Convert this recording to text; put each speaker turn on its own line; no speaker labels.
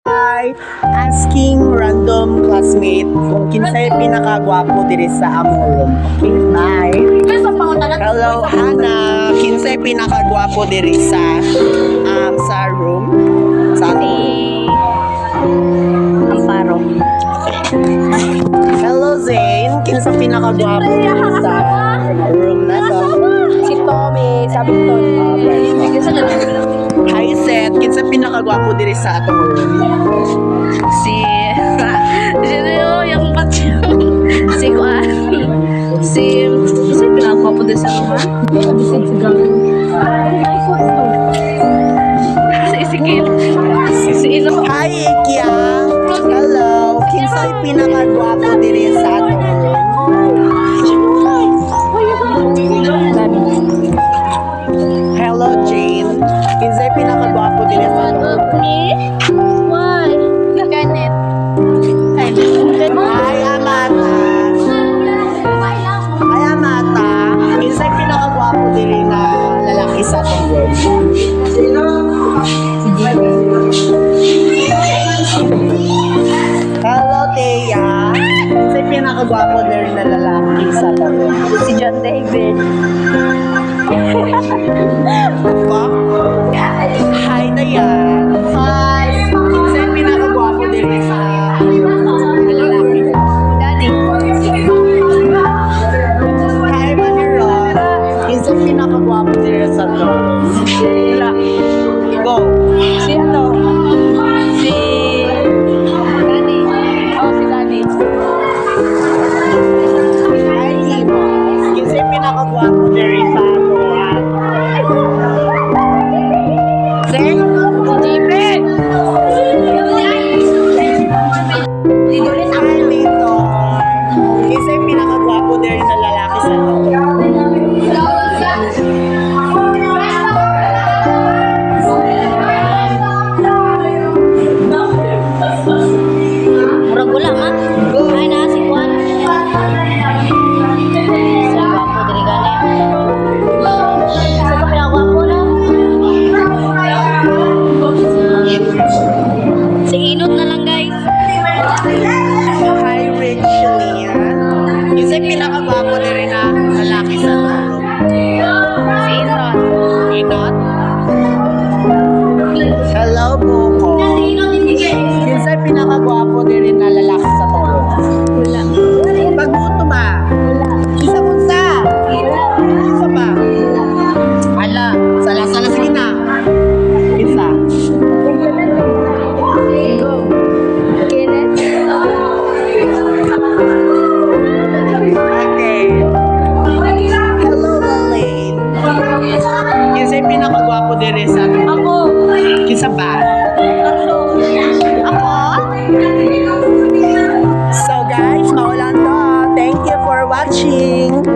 Hi, asking random classmate kung kinsay pinakagwapo diri sa among room. Okay, bye. Hello, Hana. Kinsay pinakagwapo diri sa room? Sa
Amparo.
Hello, Zane. Kinsay pinakagwapo diri sa room na to?
Si Tommy, sabi ko
Hi, Seth. Kinsay pinakagwapo diri sa atong room?
yung patyo. Si Kuan. Si pinagwapo din sa mga. Si Isikil. Si Isa.
Hi, Ikia. Hello. Kinsay pinakagwapo diri sa atong room? Hello, Jane. Kinsay pinakagwapo diri sa atong room?
Why? Kenneth.
Hi, Amata. Hi, Amata. Kinsay pinakagwapo diri na lalaki sa atong room? Hello, Teya. Kinsay pinakagwapo diri na lalaki sa atong room?
Si John David.
Ba? Hi, Dayan.
Hi.
Kinsay pinakagwapo diri sa lalaki?
Daddy.
Hi, Maniron. Kinsay pinakagwapo diri sa atong room?
Wala.
Go.
Si ano? Si Danny. Oh, si Danny.
Hi, Imo. Kinsay pinakagwapo diri sa atong Sir?
David.
Hi, Lito. Kinsay pinakagwapo diri na lalaki sa atong room?
Murag wala ma. Ay na si Juan. Sa gwapo diri gani. Sa ka pinagwapo no? Si Inot na lang guys.
Hi, Rachel. Kinsay pinakagwapo diri na lalaki sa atong room?
Si Inot.
Inot? Hello, Buko. Kinsay pinakagwapo diri na lalaki sa atong room?
Wala.
Pagbuto ba? Isa kunsa? Isa ba? Ala, sala-sala sige na. Isa. Go.
Kenneth.
Okay. Hello, Elaine. Kinsay pinakagwapo diri sa atong room?
Ako.
Kinsa ba? Ako? So guys, mawalan to. Thank you for watching.